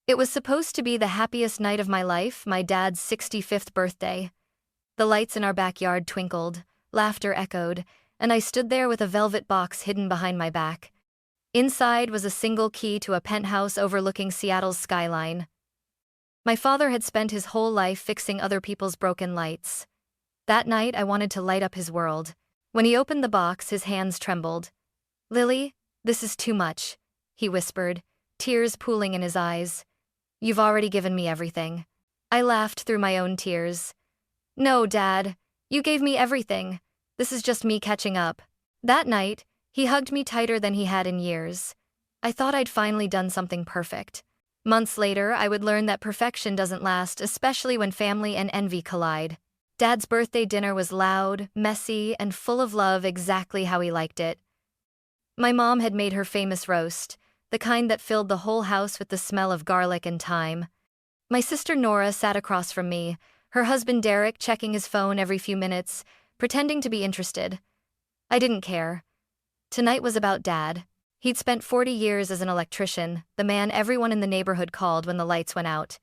It was supposed to be the happiest night of my life, my dad's 65th birthday. The lights in our backyard twinkled, laughter echoed, and I stood there with a velvet box hidden behind my back. Inside was a single key to a penthouse overlooking Seattle's skyline. My father had spent his whole life fixing other people's broken lights. That night, I wanted to light up his world. When he opened the box, his hands trembled. "Lily, this is too much," he whispered, tears pooling in his eyes. "You've already given me everything." I laughed through my own tears. "No, Dad, you gave me everything. This is just me catching up." That night, he hugged me tighter than he had in years. I thought I'd finally done something perfect. Months later, I would learn that perfection doesn't last, especially when family and envy collide. Dad's birthday dinner was loud, messy, and full of love, exactly how he liked it. My mom had made her famous roast, the kind that filled the whole house with the smell of garlic and thyme. My sister Nora sat across from me, her husband Derek checking his phone every few minutes, pretending to be interested. I didn't care. Tonight was about Dad. He'd spent 40 years as an electrician, the man everyone in the neighborhood called when the lights went out.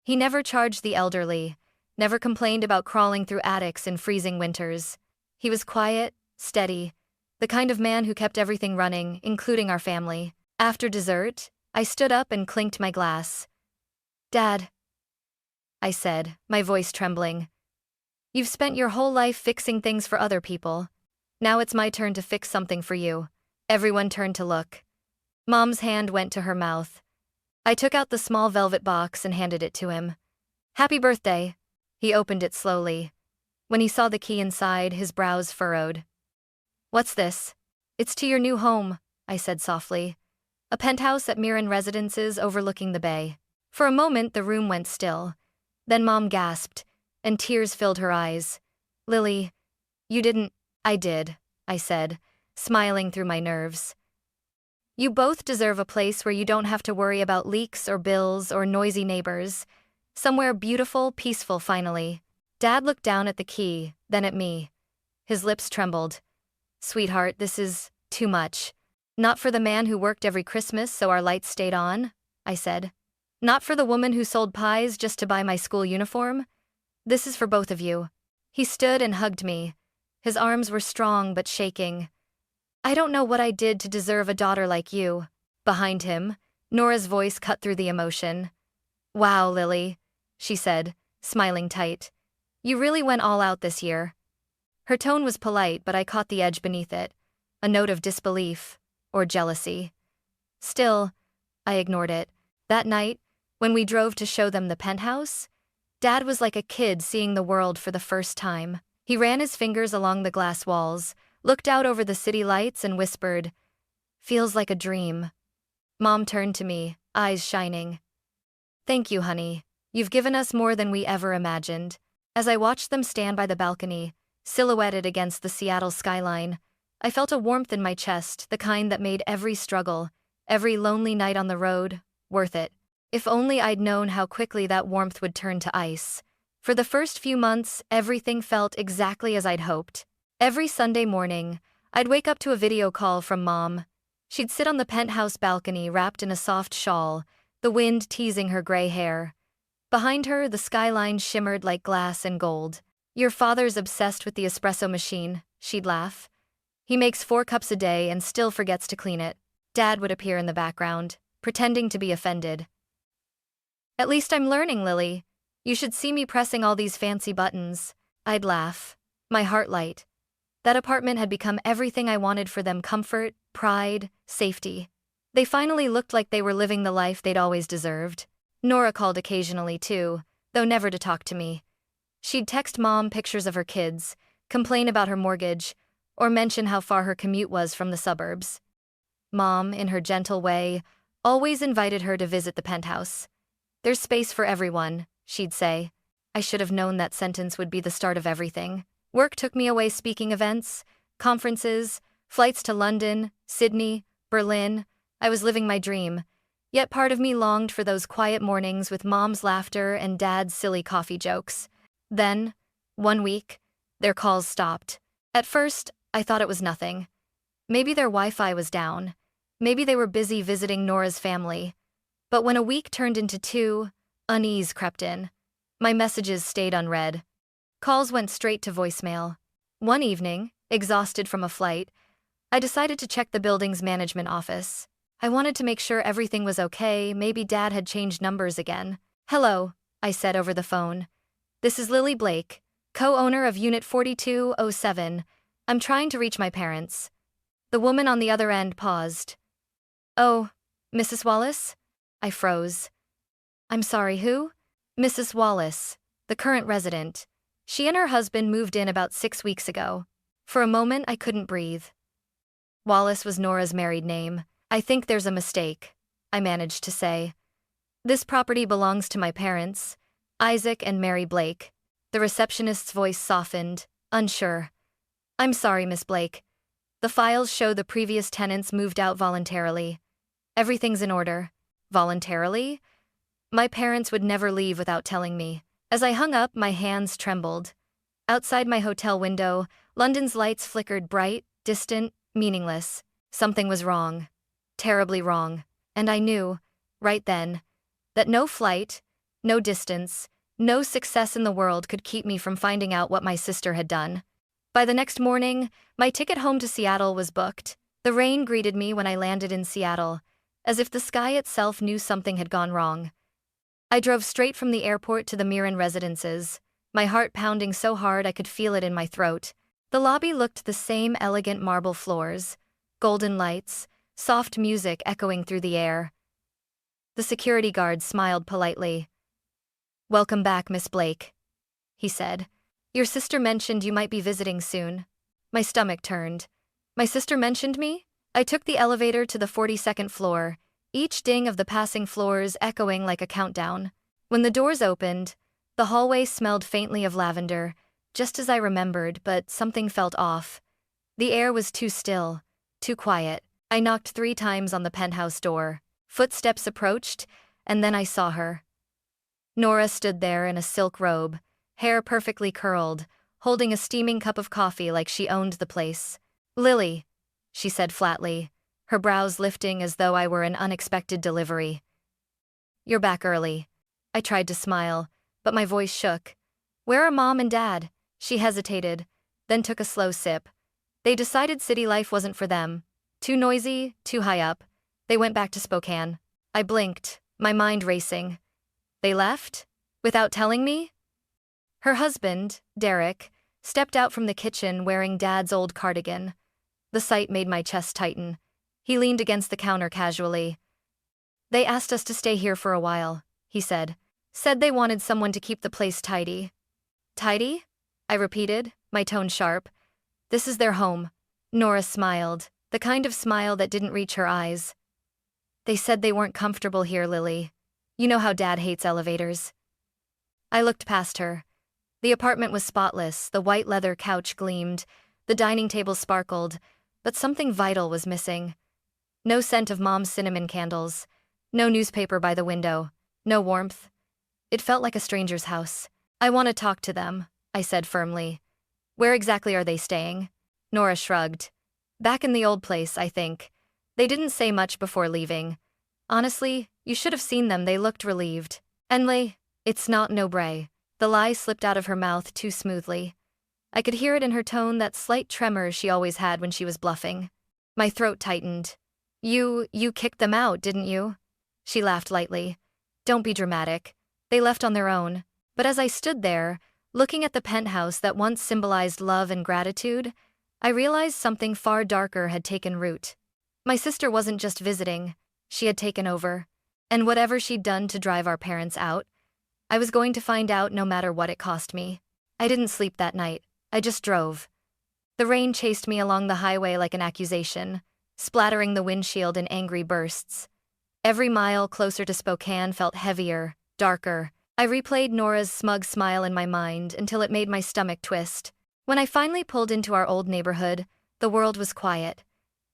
He never charged the elderly, never complained about crawling through attics in freezing winters. He was quiet, steady, the kind of man who kept everything running, including our family. After dessert, I stood up and clinked my glass. "Dad," I said, my voice trembling. "You've spent your whole life fixing things for other people. Now it's my turn to fix something for you." Everyone turned to look. Mom's hand went to her mouth. I took out the small velvet box and handed it to him. "Happy birthday." He opened it slowly. When he saw the key inside, his brows furrowed. "What's this?" "It's to your new home," I said softly. "A penthouse at Mirren Residences overlooking the bay." For a moment, the room went still. Then Mom gasped, and tears filled her eyes. "Lily, you didn't—" "I did," I said, smiling through my nerves. "You both deserve a place where you don't have to worry about leaks or bills or noisy neighbors. Somewhere beautiful, peaceful finally." Dad looked down at the key, then at me. His lips trembled. "Sweetheart, this is too much. Not for the man who worked every Christmas so our lights stayed on," I said. "Not for the woman who sold pies just to buy my school uniform. This is for both of you." He stood and hugged me. His arms were strong but shaking. "I don't know what I did to deserve a daughter like you." Behind him, Nora's voice cut through the emotion. "Wow, Lily," she said, smiling tight. "You really went all out this year." Her tone was polite, but I caught the edge beneath it, a note of disbelief or jealousy. Still, I ignored it. That night, when we drove to show them the penthouse, Dad was like a kid seeing the world for the first time. He ran his fingers along the glass walls, looked out over the city lights and whispered, "Feels like a dream." Mom turned to me, eyes shining. "Thank you, honey. You've given us more than we ever imagined." As I watched them stand by the balcony, silhouetted against the Seattle skyline, I felt a warmth in my chest, the kind that made every struggle, every lonely night on the road, worth it. If only I'd known how quickly that warmth would turn to ice. For the first few months, everything felt exactly as I'd hoped. Every Sunday morning, I'd wake up to a video call from Mom. She'd sit on the penthouse balcony wrapped in a soft shawl, the wind teasing her gray hair. Behind her, the skyline shimmered like glass and gold. "Your father's obsessed with the espresso machine," she'd laugh. "He makes 4 cups a day and still forgets to clean it." Dad would appear in the background, pretending to be offended. "At least I'm learning, Lily. You should see me pressing all these fancy buttons." I'd laugh, my heart light. That apartment had become everything I wanted for them: comfort, pride, safety. They finally looked like they were living the life they'd always deserved. Nora called occasionally too, though never to talk to me. She'd text Mom pictures of her kids, complain about her mortgage, or mention how far her commute was from the suburbs. Mom, in her gentle way, always invited her to visit the penthouse. "There's space for everyone," she'd say. I should have known that sentence would be the start of everything. Work took me away: speaking events, conferences, flights to London, Sydney, Berlin. I was living my dream. Yet part of me longed for those quiet mornings with Mom's laughter and Dad's silly coffee jokes. Then, one week, their calls stopped. At first, I thought it was nothing. Maybe their Wi-Fi was down. Maybe they were busy visiting Nora's family. But when a week turned into 2, unease crept in. My messages stayed unread. Calls went straight to voicemail. One evening, exhausted from a flight, I decided to check the building's management office. I wanted to make sure everything was okay, maybe Dad had changed numbers again. "Hello," I said over the phone. "This is Lily Blake, co-owner of Unit 4207. I'm trying to reach my parents." The woman on the other end paused. "Oh, Mrs. Wallace?" I froze. "I'm sorry, who?" "Mrs. Wallace, the current resident. She and her husband moved in about 6 weeks ago." For a moment, I couldn't breathe. Wallace was Nora's married name. "I think there's a mistake," I managed to say. "This property belongs to my parents, Isaac and Mary Blake." The receptionist's voice softened, unsure. "I'm sorry, Miss Blake. The files show the previous tenants moved out voluntarily. Everything's in order." Voluntarily? My parents would never leave without telling me. As I hung up, my hands trembled. Outside my hotel window, London's lights flickered bright, distant, meaningless. Something was wrong. Terribly wrong. And I knew, right then, that no flight, no distance, no success in the world could keep me from finding out what my sister had done. By the next morning, my ticket home to Seattle was booked. The rain greeted me when I landed in Seattle, as if the sky itself knew something had gone wrong. I drove straight from the airport to the Mirren residences, my heart pounding so hard I could feel it in my throat. The lobby looked the same: elegant marble floors, golden lights, soft music echoing through the air. The security guard smiled politely. "Welcome back, Miss Blake," he said. "Your sister mentioned you might be visiting soon." My stomach turned. My sister mentioned me? I took the elevator to the 42nd floor, each ding of the passing floors echoing like a countdown. When the doors opened, the hallway smelled faintly of lavender, just as I remembered, but something felt off. The air was too still, too quiet. I knocked 3 times on the penthouse door. Footsteps approached, and then I saw her. Nora stood there in a silk robe, hair perfectly curled, holding a steaming cup of coffee like she owned the place. "Lily," she said flatly, her brows lifting as though I were an unexpected delivery. "You're back early." I tried to smile, but my voice shook. "Where are Mom and Dad?" She hesitated, then took a slow sip. "They decided city life wasn't for them. Too noisy, too high up. They went back to Spokane." I blinked, my mind racing. "They left? Without telling me?" Her husband, Derek, stepped out from the kitchen wearing Dad's old cardigan. The sight made my chest tighten. He leaned against the counter casually. "They asked us to stay here for a while," he said. "Said they wanted someone to keep the place tidy." "Tidy?" I repeated, my tone sharp. "This is their home." Nora smiled, the kind of smile that didn't reach her eyes. "They said they weren't comfortable here, Lily. You know how Dad hates elevators." I looked past her. The apartment was spotless, the white leather couch gleamed, the dining table sparkled, but something vital was missing. No scent of Mom's cinnamon candles, no newspaper by the window, no warmth. It felt like a stranger's house. "I want to talk to them," I said firmly. "Where exactly are they staying?" Nora shrugged. "Back in the old place, I think. They didn't say much before leaving. Honestly, you should have seen them, they looked relieved." "Enley, it's not no bray." The lie slipped out of her mouth too smoothly. I could hear it in her tone, that slight tremor she always had when she was bluffing. My throat tightened. You kicked them out, didn't you?" She laughed lightly. "Don't be dramatic. They left on their own." But as I stood there, looking at the penthouse that once symbolized love and gratitude, I realized something far darker had taken root. My sister wasn't just visiting, she had taken over. And whatever she'd done to drive our parents out, I was going to find out no matter what it cost me. I didn't sleep that night, I just drove. The rain chased me along the highway like an accusation, splattering the windshield in angry bursts. Every mile closer to Spokane felt heavier, darker. I replayed Nora's smug smile in my mind until it made my stomach twist. When I finally pulled into our old neighborhood, the world was quiet.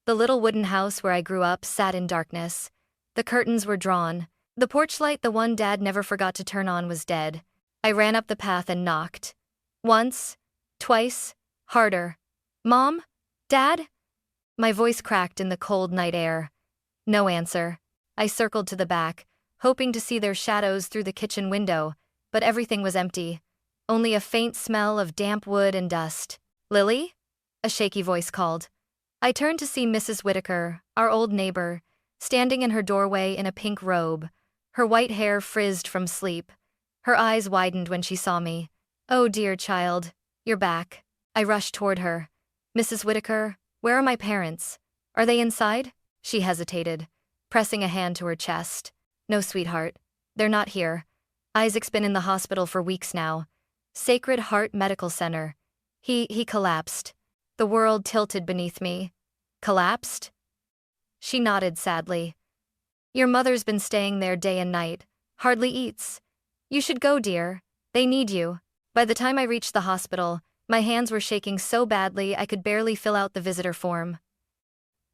The little wooden house where I grew up sat in darkness. The curtains were drawn. The porch light, the one Dad never forgot to turn on, was dead. I ran up the path and knocked. Once, twice, harder. "Mom? Dad?" My voice cracked in the cold night air. No answer. I circled to the back, hoping to see their shadows through the kitchen window, but everything was empty. Only a faint smell of damp wood and dust. "Lily?" a shaky voice called. I turned to see Mrs. Whitaker, our old neighbor, standing in her doorway in a pink robe, her white hair frizzed from sleep. Her eyes widened when she saw me. "Oh dear child, you're back." I rushed toward her. "Mrs. Whitaker, where are my parents? Are they inside?" She hesitated, pressing a hand to her chest. "No, sweetheart, they're not here. Isaac's been in the hospital for weeks now. Sacred Heart Medical Center. He collapsed." The world tilted beneath me. "Collapsed?" She nodded sadly. "Your mother's been staying there day and night. Hardly eats. You should go, dear. They need you." By the time I reached the hospital, my hands were shaking so badly I could barely fill out the visitor form.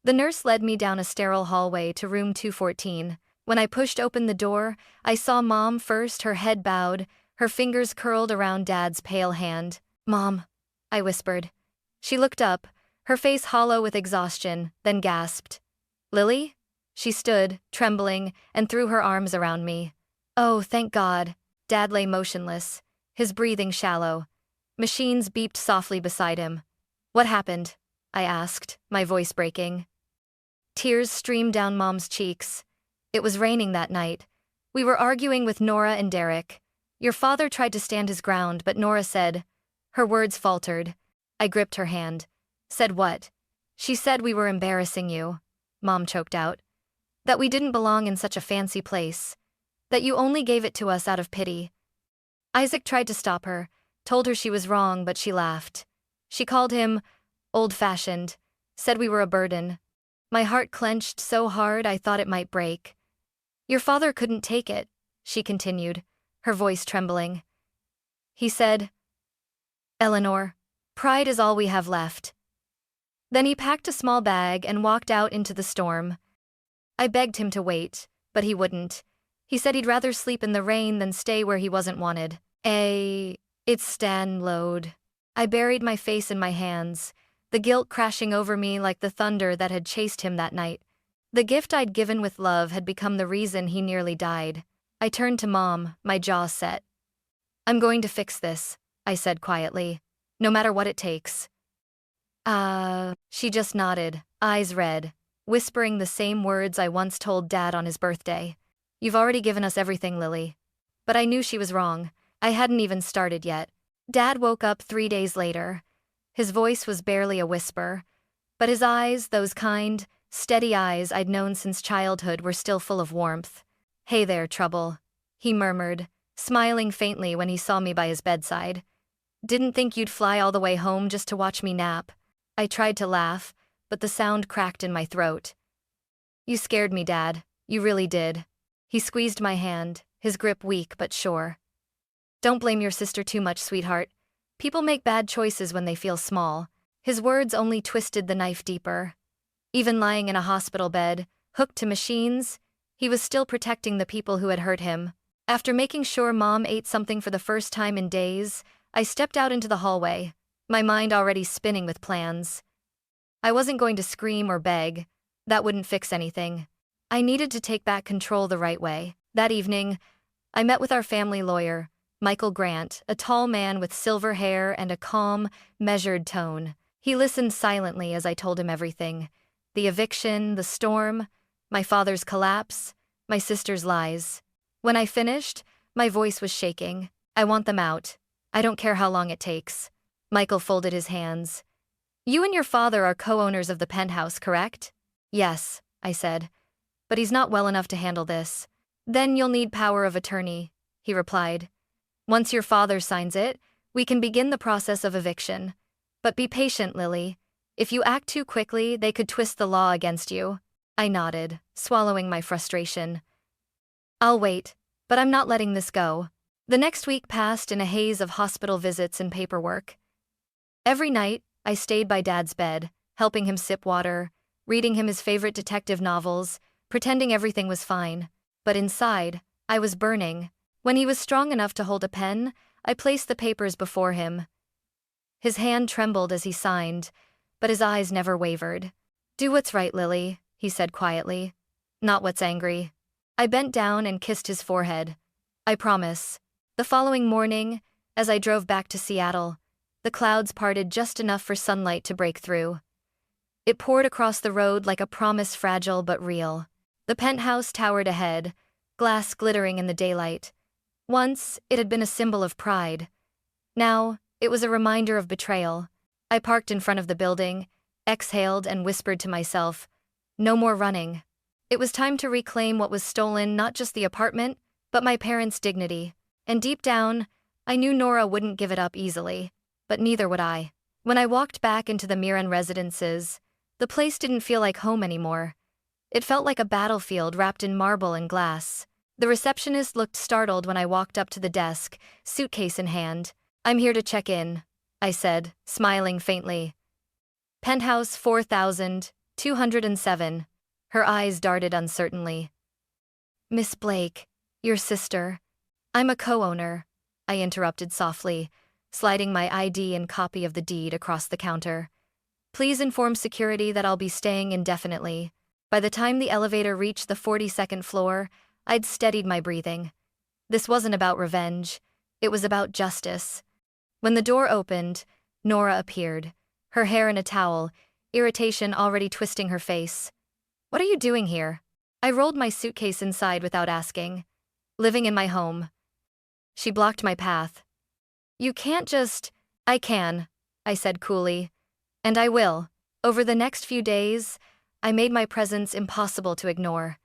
The nurse led me down a sterile hallway to room 214. When I pushed open the door, I saw Mom first, her head bowed, her fingers curled around Dad's pale hand. "Mom," I whispered. She looked up, her face hollow with exhaustion, then gasped. "Lily?" She stood, trembling, and threw her arms around me. "Oh, thank God." Dad lay motionless, his breathing shallow. Machines beeped softly beside him. "What happened?" I asked, my voice breaking. Tears streamed down Mom's cheeks. "It was raining that night. We were arguing with Nora and Derek. Your father tried to stand his ground, but Nora said..." Her words faltered. I gripped her hand. "Said what?" "She said we were embarrassing you," Mom choked out. "That we didn't belong in such a fancy place. That you only gave it to us out of pity." Isaac tried to stop her, told her she was wrong, but she laughed. She called him old-fashioned, said we were a burden. My heart clenched so hard I thought it might break. "Your father couldn't take it," she continued, her voice trembling. "He said, 'Eleanor, pride is all we have left.'" Then he packed a small bag and walked out into the storm. I begged him to wait, but he wouldn't. He said he'd rather sleep in the rain than stay where he wasn't wanted. It's Stan load. I buried my face in my hands, the guilt crashing over me like the thunder that had chased him that night. The gift I'd given with love had become the reason he nearly died. I turned to Mom, my jaw set. "I'm going to fix this," I said quietly, "no matter what it takes." She just nodded, eyes red, whispering the same words I once told Dad on his birthday. "You've already given us everything, Lily." But I knew she was wrong. I hadn't even started yet. Dad woke up 3 days later. His voice was barely a whisper, but his eyes, those kind, steady eyes I'd known since childhood, were still full of warmth. "Hey there, Trouble," he murmured, smiling faintly when he saw me by his bedside. "Didn't think you'd fly all the way home just to watch me nap." I tried to laugh, but the sound cracked in my throat. "You scared me, Dad. You really did." He squeezed my hand, his grip weak but sure. "Don't blame your sister too much, sweetheart. People make bad choices when they feel small." His words only twisted the knife deeper. Even lying in a hospital bed, hooked to machines, he was still protecting the people who had hurt him. After making sure Mom ate something for the first time in days, I stepped out into the hallway, my mind already spinning with plans. I wasn't going to scream or beg. That wouldn't fix anything. I needed to take back control the right way. That evening, I met with our family lawyer, Michael Grant, a tall man with silver hair and a calm, measured tone. He listened silently as I told him everything. The eviction, the storm, my father's collapse, my sister's lies. When I finished, my voice was shaking. "I want them out. I don't care how long it takes." Michael folded his hands. "You and your father are co-owners of the Penthouse, correct?" "Yes," I said. "But he's not well enough to handle this." "Then you'll need power of attorney," he replied. "Once your father signs it, we can begin the process of eviction. But be patient, Lily. If you act too quickly, they could twist the law against you." I nodded, swallowing my frustration. "I'll wait, but I'm not letting this go." The next week passed in a haze of hospital visits and paperwork. Every night, I stayed by Dad's bed, helping him sip water, reading him his favorite detective novels, pretending everything was fine. But inside, I was burning. When he was strong enough to hold a pen, I placed the papers before him. His hand trembled as he signed, but his eyes never wavered. "Do what's right, Lily," he said quietly. "Not what's angry." I bent down and kissed his forehead. I promise. The following morning, as I drove back to Seattle, the clouds parted just enough for sunlight to break through. It poured across the road like a promise, fragile but real. The penthouse towered ahead, glass glittering in the daylight. Once, it had been a symbol of pride. Now, it was a reminder of betrayal. I parked in front of the building, exhaled and whispered to myself, no more running. It was time to reclaim what was stolen, not just the apartment, but my parents' dignity. And deep down, I knew Nora wouldn't give it up easily, but neither would I. When I walked back into the Miran residences, the place didn't feel like home anymore. It felt like a battlefield wrapped in marble and glass. The receptionist looked startled when I walked up to the desk, suitcase in hand. "I'm here to check in," I said, smiling faintly. "Penthouse 4207. Her eyes darted uncertainly. "Miss Blake, your sister." "I'm a co-owner," I interrupted softly, sliding my ID and copy of the deed across the counter. "Please inform security that I'll be staying indefinitely." By the time the elevator reached the 42nd floor, I'd steadied my breathing. This wasn't about revenge. It was about justice. When the door opened, Nora appeared, her hair in a towel, irritation already twisting her face. "What are you doing here?" I rolled my suitcase inside without asking. "Living in my home." She blocked my path. "You can't just—" "I can," I said coolly. "And I will." Over the next few days, I made my presence impossible to ignore.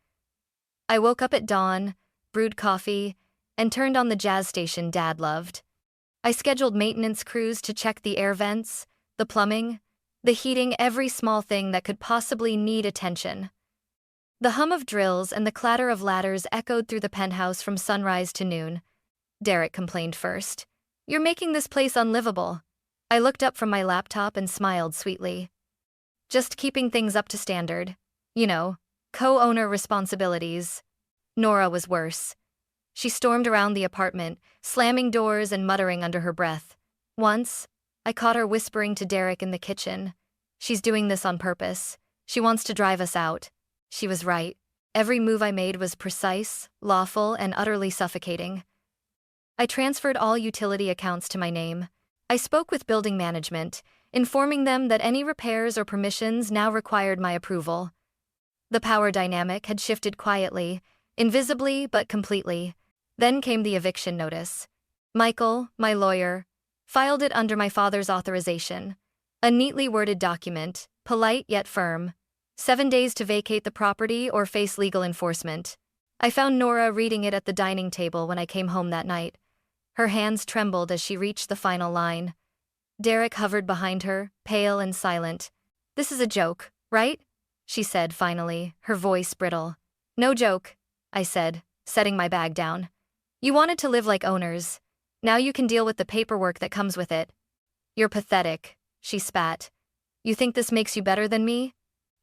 I woke up at dawn, brewed coffee, and turned on the jazz station Dad loved. I scheduled maintenance crews to check the air vents, the plumbing, the heating, every small thing that could possibly need attention. The hum of drills and the clatter of ladders echoed through the penthouse from sunrise to noon. Derek complained first. "You're making this place unlivable." I looked up from my laptop and smiled sweetly. "Just keeping things up to standard. You know, co-owner responsibilities." Nora was worse. She stormed around the apartment, slamming doors and muttering under her breath. Once, I caught her whispering to Derek in the kitchen. "She's doing this on purpose. She wants to drive us out." She was right. Every move I made was precise, lawful, and utterly suffocating. I transferred all utility accounts to my name. I spoke with building management, informing them that any repairs or permissions now required my approval. The power dynamic had shifted quietly, invisibly but completely. Then came the eviction notice. Michael, my lawyer, filed it under my father's authorization. A neatly worded document, polite yet firm. 7 days to vacate the property or face legal enforcement. I found Nora reading it at the dining table when I came home that night. Her hands trembled as she reached the final line. Derek hovered behind her, pale and silent. "This is a joke, right?" she said finally, her voice brittle. "No joke," I said, setting my bag down. "You wanted to live like owners. Now you can deal with the paperwork that comes with it." "You're pathetic," she spat. "You think this makes you better than me?"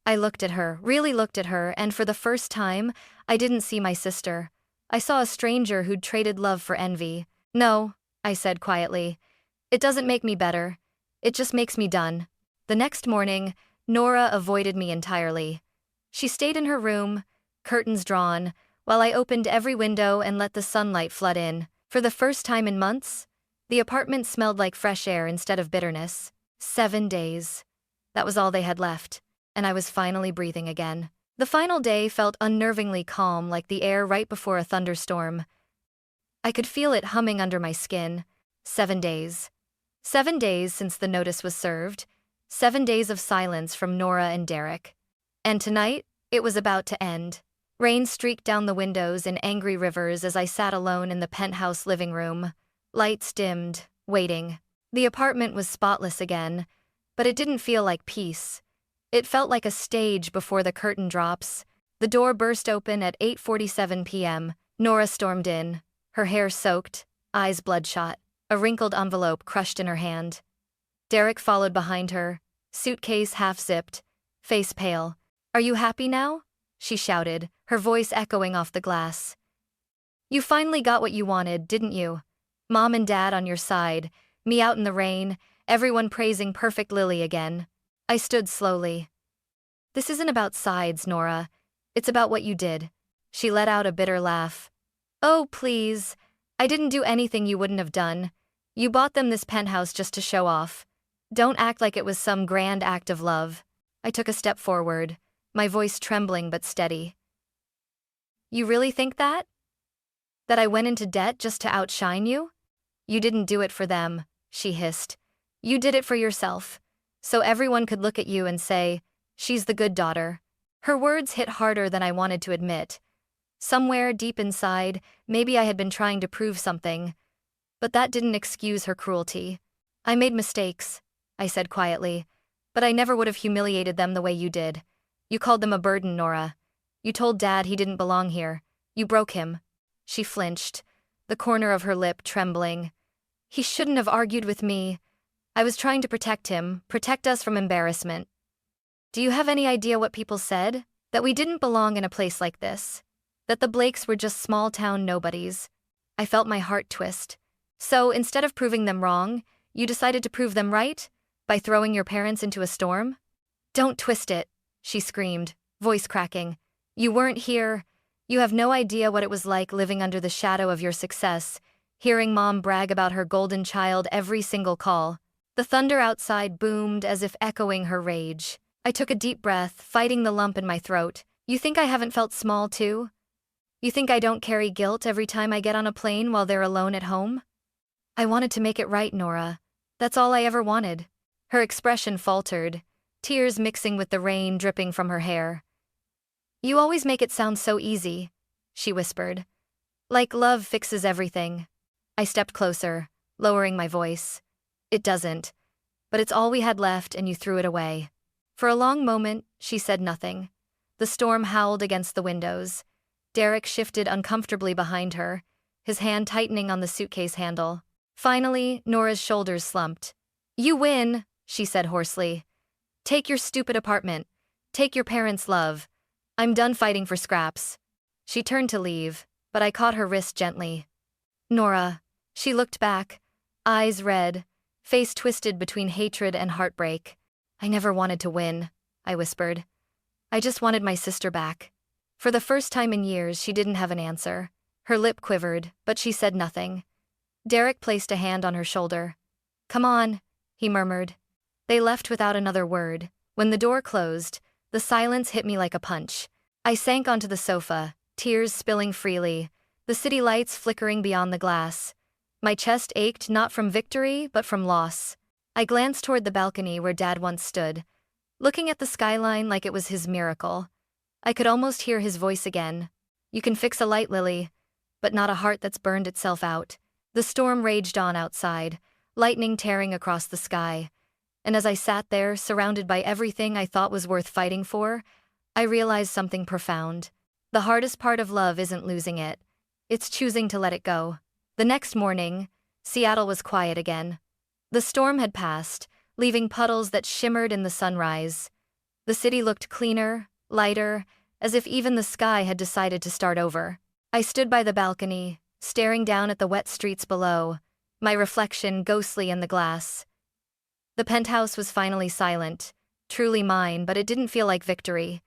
I looked at her, really looked at her, and for the first time, I didn't see my sister. I saw a stranger who'd traded love for envy. "No," I said quietly. "It doesn't make me better. It just makes me done." The next morning, Nora avoided me entirely. She stayed in her room, curtains drawn, while I opened every window and let the sunlight flood in. For the first time in months, the apartment smelled like fresh air instead of bitterness. 7 days. That was all they had left, and I was finally breathing again. The final day felt unnervingly calm, like the air right before a thunderstorm. I could feel it humming under my skin. 7 days. 7 days since the notice was served. 7 days of silence from Nora and Derek. And tonight, it was about to end. Rain streaked down the windows in angry rivers as I sat alone in the penthouse living room. Lights dimmed, waiting. The apartment was spotless again, but it didn't feel like peace. It felt like a stage before the curtain drops. The door burst open at 8:47 p.m. Nora stormed in, her hair soaked, eyes bloodshot, a wrinkled envelope crushed in her hand. Derek followed behind her, suitcase half-zipped, face pale. "Are you happy now?" she shouted, her voice echoing off the glass. "You finally got what you wanted, didn't you? Mom and Dad on your side, me out in the rain, everyone praising perfect Lily again." I stood slowly. "This isn't about sides, Nora. It's about what you did. She let out a bitter laugh. Oh, please. I didn't do anything you wouldn't have done. You bought them this penthouse just to show off. Don't act like it was some grand act of love. I took a step forward, my voice trembling but steady. You really think that? That I went into debt just to outshine you? You didn't do it for them, she hissed. You did it for yourself. So everyone could look at you and say, she's the good daughter. Her words hit harder than I wanted to admit. Somewhere deep inside, maybe I had been trying to prove something. But that didn't excuse her cruelty. I made mistakes, I said quietly, but I never would have humiliated them the way you did. You called them a burden, Nora. You told Dad he didn't belong here. You broke him. She flinched, the corner of her lip trembling. He shouldn't have argued with me. I was trying to protect him, protect us from embarrassment. Do you have any idea what people said? That we didn't belong in a place like this. That the Blakes were just small-town nobodies. I felt my heart twist. So, instead of proving them wrong, you decided to prove them right? By throwing your parents into a storm? Don't twist it, she screamed, voice cracking. You weren't here. You have no idea what it was like living under the shadow of your success, hearing Mom brag about her golden child every single call. The thunder outside boomed as if echoing her rage. I took a deep breath, fighting the lump in my throat. You think I haven't felt small too? You think I don't carry guilt every time I get on a plane while they're alone at home? I wanted to make it right, Nora. That's all I ever wanted. Her expression faltered, tears mixing with the rain dripping from her hair. You always make it sound so easy, she whispered. Like love fixes everything. I stepped closer, lowering my voice. It doesn't. But it's all we had left and you threw it away. For a long moment, she said nothing. The storm howled against the windows. Derek shifted uncomfortably behind her, his hand tightening on the suitcase handle. Finally, Nora's shoulders slumped. You win, she said hoarsely. Take your stupid apartment. Take your parents' love. I'm done fighting for scraps. She turned to leave, but I caught her wrist gently. Nora. She looked back, eyes red, face twisted between hatred and heartbreak. I never wanted to win, I whispered. I just wanted my sister back. For the first time in years, she didn't have an answer. Her lip quivered, but she said nothing. Derek placed a hand on her shoulder. Come on, he murmured. They left without another word. When the door closed, the silence hit me like a punch. I sank onto the sofa, tears spilling freely, the city lights flickering beyond the glass. My chest ached not from victory, but from loss. I glanced toward the balcony where Dad once stood, looking at the skyline like it was his miracle. I could almost hear his voice again. You can fix a light, Lily, but not a heart that's burned itself out. The storm raged on outside, lightning tearing across the sky. And as I sat there, surrounded by everything I thought was worth fighting for, I realized something profound. The hardest part of love isn't losing it. It's choosing to let it go. The next morning, Seattle was quiet again. The storm had passed, leaving puddles that shimmered in the sunrise. The city looked cleaner, lighter, as if even the sky had decided to start over. I stood by the balcony, staring down at the wet streets below, my reflection ghostly in the glass. The penthouse was finally silent, truly mine, but it didn't feel like victory.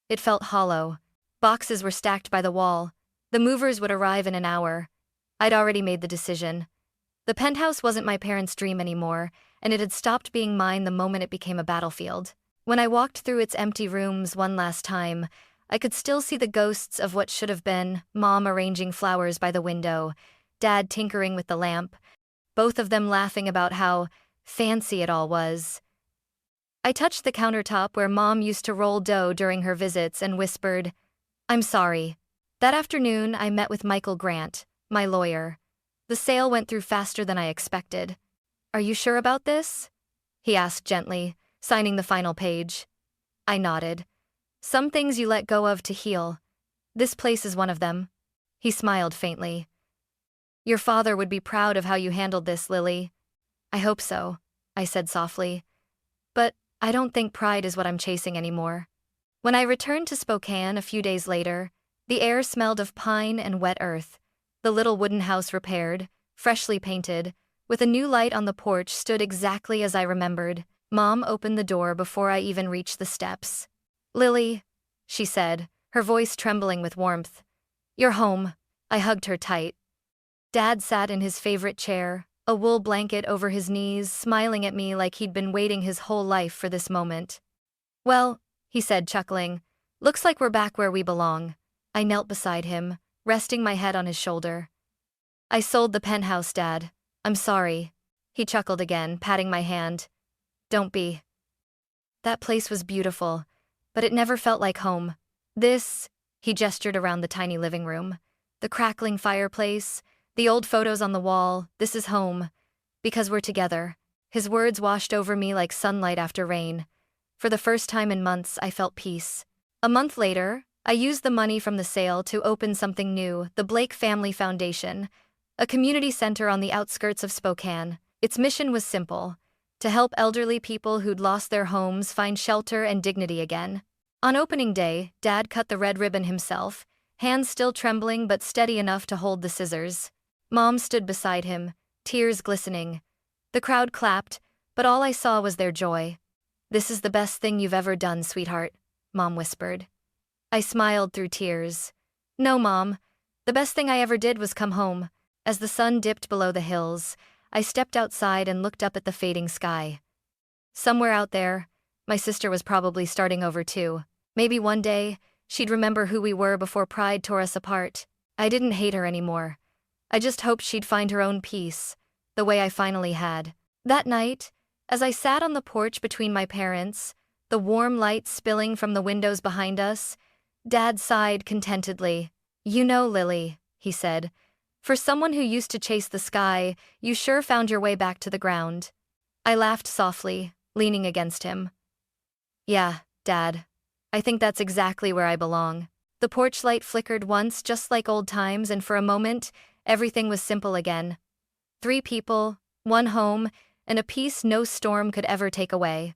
It felt hollow. Boxes were stacked by the wall. The movers would arrive in an hour. I'd already made the decision. The penthouse wasn't my parents' dream anymore, and it had stopped being mine the moment it became a battlefield. When I walked through its empty rooms one last time, I could still see the ghosts of what should have been, Mom arranging flowers by the window, Dad tinkering with the lamp, both of them laughing about how fancy it all was. I touched the countertop where Mom used to roll dough during her visits and whispered, I'm sorry. That afternoon, I met with Michael Grant, my lawyer. The sale went through faster than I expected. Are you sure about this? He asked gently, signing the final page. I nodded. Some things you let go of to heal. This place is one of them. He smiled faintly. Your father would be proud of how you handled this, Lily. I hope so, I said softly. But I don't think pride is what I'm chasing anymore. When I returned to Spokane a few days later, the air smelled of pine and wet earth. The little wooden house repaired, freshly painted, with a new light on the porch stood exactly as I remembered. Mom opened the door before I even reached the steps. Lily, she said, her voice trembling with warmth. "You're home." I hugged her tight. Dad sat in his favorite chair, a wool blanket over his knees, smiling at me like he'd been waiting his whole life for this moment. "Well," he said, chuckling, "looks like we're back where we belong." I knelt beside him, resting my head on his shoulder. "I sold the penthouse, Dad. I'm sorry." He chuckled again, patting my hand. "Don't be." That place was beautiful, but it never felt like home. He gestured around the tiny living room. The crackling fireplace, the old photos on the wall, this is home. Because we're together. His words washed over me like sunlight after rain. For the first time in months, I felt peace. A month later, I used the money from the sale to open something new, the Blake Family Foundation, a community center on the outskirts of Spokane. Its mission was simple: to help elderly people who'd lost their homes find shelter and dignity again. On opening day, Dad cut the red ribbon himself, hands still trembling but steady enough to hold the scissors. Mom stood beside him, tears glistening. The crowd clapped, but all I saw was their joy. "This is the best thing you've ever done, sweetheart," Mom whispered. I smiled through tears. "No, Mom. The best thing I ever did was come home." As the sun dipped below the hills, I stepped outside and looked up at the fading sky. Somewhere out there, my sister was probably starting over too. Maybe one day, she'd remember who we were before pride tore us apart. I didn't hate her anymore. I just hoped she'd find her own peace, the way I finally had. That night, as I sat on the porch between my parents, the warm light spilling from the windows behind us, Dad sighed contentedly. "You know, Lily," he said, "for someone who used to chase the sky, you sure found your way back to the ground." I laughed softly, leaning against him. "Yeah, Dad. I think that's exactly where I belong." The porch light flickered once, just like old times, and for a moment, everything was simple again. 3 people, 1 home, and a peace no storm could ever take away.